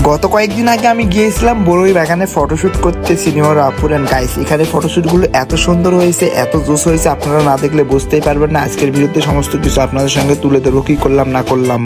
গত কয়েকদিন আগে আমি গিয়েছিলাম বড়ই বাগানে ফটোশুট করতে সিনিয়র আপুর এন্ড গাইস। এখানে ফটোশুট গুলো এত সুন্দর হয়েছে, এত জোস হয়েছে, আপনারা না দেখলে বুঝতেই পারবেন না। আজকের ভিডিওতে সমস্ত কিছু আপনাদের সঙ্গে তুলে ধরবো, কি করলাম না করলাম।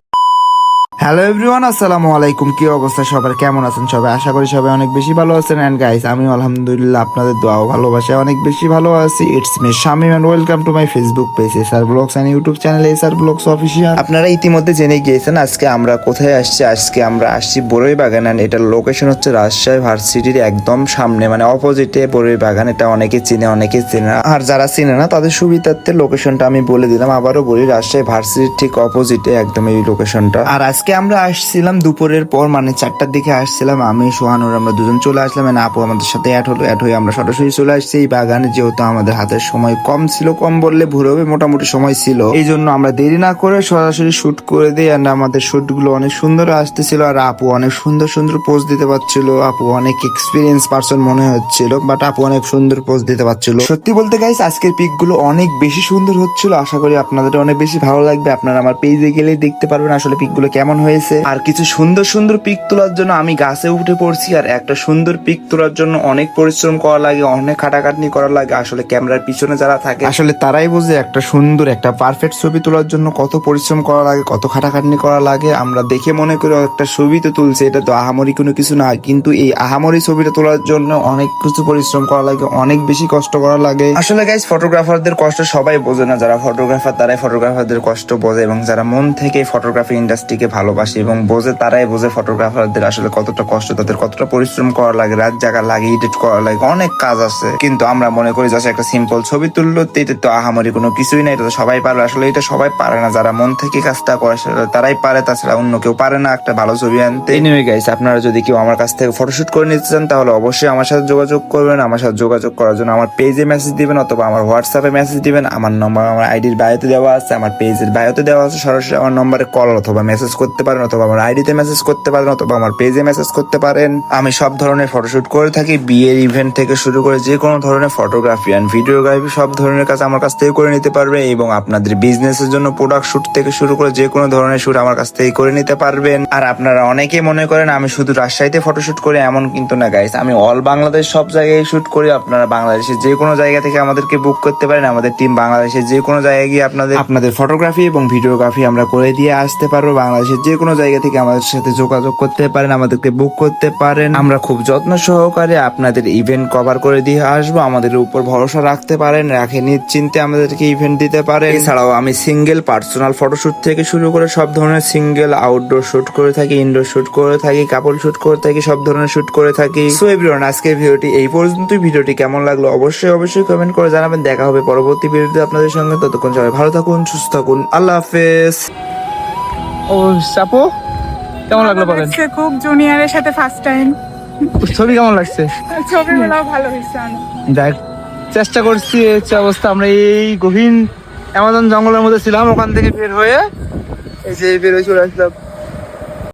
হ্যালো এভরিওয়ান, আসসালামু আলাইকুম। কি অবস্থা সবার, কেমন আছেন সবাই? আশা করি সবাই অনেক বেশি ভালো আছেন। এন্ড গাইস, আমি আলহামদুলিল্লাহ আপনাদের দোয়া ও ভালোবাসায় অনেক বেশি ভালো আছি। It's me Shamim and welcome to my Facebook page SR blogs and YouTube channel SR blogs official. আপনারা ইতিমধ্যে জেনে গিয়েছেন আজকে আমরা কোথায় আসছি। আজকে আমরা আসছি বড়ই বাগান এন্ড এটার লোকেশন হচ্ছে রাজশাহী ভার্সিটির একদম সামনে, মানে অপোজিটে বড়ই বাগান। এটা অনেকে চিনে, অনেকে চিনে না, আর যারা চিনে না তাদের সুবিধার্থে লোকেশনটা আমি বলে দিলাম। আবারও বলি, রাজশাহী ভার্সিটির ঠিক অপোজিটে একদম এই লোকেশনটা। আর আজকে আমরা আসছিলাম দুপুরের পর, মানে 4টার দিকে আসছিলাম। আমি সোহানুর আমরা দুজন চলে আসলাম, মানে আপু আমাদের সাথে অ্যাড হয়ে আমরা সরাসরি চলে আসছি এই বাগানে। যেহেতু আমাদের হাতের সময় কম ছিল, কম বললে ভুল হবে, মোটামুটি সময় ছিল, এই জন্য আমরা দেরি না করে সরাসরি শুট করে দিই। আর আমাদের শুট গুলো অনেক সুন্দর আসতেছিল, আর আপু অনেক সুন্দর সুন্দর পোজ দিতে পারছিল। আপু অনেক এক্সপিরিয়েন্স পারসন মনে হচ্ছিল, বাট আপু অনেক সুন্দর পোজ দিতে পারছিল। সত্যি বলতে গাইস, আজকের পিক গুলো অনেক বেশি সুন্দর হচ্ছিল। আশা করি আপনাদের অনেক বেশি ভালো লাগবে। আপনারা আমার পেজে গেলে দেখতে পারবেন আসলে পিক গুলো কেমন হয়েছে। আর কিছু সুন্দর সুন্দর পিক তোলার জন্য আমি গাছে উঠে পড়ছি। আর একটা সুন্দর পিক তোলার জন্য অনেক পরিশ্রম করা লাগে, অনেক খাটাখাটনি করা লাগে। আসলে ক্যামেরার পিছনে যারা থাকে আসলে তারাই বোঝে একটা সুন্দর, একটা পারফেক্ট ছবি তোলার জন্য কত পরিশ্রম করা লাগে, কত খাটাখাটনি করা লাগে। আমরা দেখে মনে করি একটা ছবি তো তুলছে, এটা তো আহামরি কোনো কিছু না, কিন্তু এই আহামরি ছবিটা তোলার জন্য অনেক কিছু পরিশ্রম করা লাগে, অনেক বেশি কষ্ট করা লাগে। আসলে গাইস, ফটোগ্রাফারদের কষ্ট সবাই বোঝে না। যারা ফটোগ্রাফার তারাই ফটোগ্রাফারদের কষ্ট বোঝে, এবং যারা মন থেকে ফটোগ্রাফি ইন্ডাস্ট্রিকে ভালোবাসে এবং বোঝে তারাই বোঝে ফটোগ্রাফারদের আসলে কতটা কষ্ট, তাদের কতটা পরিশ্রম করা লাগে, রাত জাগা লাগে, এডিট করা লাগে, অনেক কাজ আছে। কিন্তু আমরা মনে করি যে একটা সিম্পল ছবি তুললো, এটা তো আহামরি কোনো কিছুই না, এটা তো সবাই পারে। আসলে এটা সবাই পারে না, যারা মন থেকে কাজটা করে তারাই পারে, তাছাড়া অন্য কেউ পারে না একটা ভালো ছবি আনতে। এনিওয়ে গাইস, আপনারা যদি কেউ আমার কাছ থেকে ফটোশুট করে নিতে চান তাহলে অবশ্যই আমার সাথে যোগাযোগ করবেন। আমার সাথে যোগাযোগ করার জন্য আমার পেজে মেসেজ দিবেন অথবা আমার হোয়াটসঅ্যাপে মেসেজ দিবেন। আমার নম্বর আমার আইডির বায়োতে দেওয়া আছে, আমার পেজের বায়োতে দেওয়া আছে। সরাসরি আমার নম্বরে কল অথবা মেসেজ করতে পারেন, অথবা আমার আইডিতে মেসেজ করতে পারেন, অথবা আমার পেজে মেসেজ করতে পারেন। আমি সব ধরনের ফটোশুট করে থাকি, বিয়ের ইভেন্ট থেকে শুরু করে যে কোনো ধরনের ফটোগ্রাফি এন্ড ভিডিওগ্রাফি সব ধরনের কাজ আমার কাছ থেকে করে নিতে পারবে। এবং আপনাদের বিজনেসের জন্য প্রোডাক্ট শুট থেকে শুরু করে যে কোনো ধরনের শুট আমার কাছ থেকে করে নিতে পারবেন। আর আপনারা অনেকে মনে করেন আমি শুধু রাজশাহীতে ফটোশুট করি, এমন কিন্তু না গাইস। আমি অল বাংলাদেশ সব জায়গায় শুট করি। আপনারা বাংলাদেশের যে কোনো জায়গা থেকে আমাদেরকে বুক করতে পারেন। আমাদের টিম বাংলাদেশের যে কোনো জায়গায় গিয়ে আপনাদের ফটোগ্রাফি এবং ভিডিওগ্রাফি আমরা করে দিয়ে আসতে পারবো। বাংলাদেশের যে কোনো জায়গা থেকে আমাদের সাথে যোগাযোগ করতে পারেন, আমাদেরকে বুক করতে পারেন। আমরা খুব যত্ন সহকারে আপনাদের ইভেন্ট কভার করে দিয়ে আসবো। আমাদের উপর ভরসা রাখতে পারেন, রাখে নিশ্চিন্তে আমাদেরকে ইভেন্ট দিতে পারেন। এছাড়াও আমি সিঙ্গেল পার্সোনাল ফটোশুট থেকে শুরু করে সব ধরনের সিঙ্গেল আউটডোর শুট করে থাকি, ইনডোর শুট করে থাকি, কাপল শুট করে থাকি, সব ধরনের শুট করে থাকি। সো এভরিওয়ান, আজকের ভিডিওটি এই পর্যন্ত। ভিডিওটি কেমন লাগলো অবশ্যই কমেন্ট করে জানাবেন। দেখা হবে পরবর্তী ভিডিওতে আপনাদের সঙ্গে। ততক্ষণ সবাই ভালো থাকুন, সুস্থ থাকুন, আল্লাহ হাফেজ। ও সাপু, কেমন লাগলো বলেন? খুব জুনিয়রের সাথে ফার্স্ট টাইম। ছবি কেমন লাগছে? ছবিগুলো ভালো হয়েছে অনেক। দেখ, চেষ্টা করছি হচ্ছে অবস্থা। আমরা এই গহীন অ্যামাজন জঙ্গলের মধ্যে ছিলাম, ওখান থেকে বের হয়ে এই যে বের হয়ে চলে আসলাম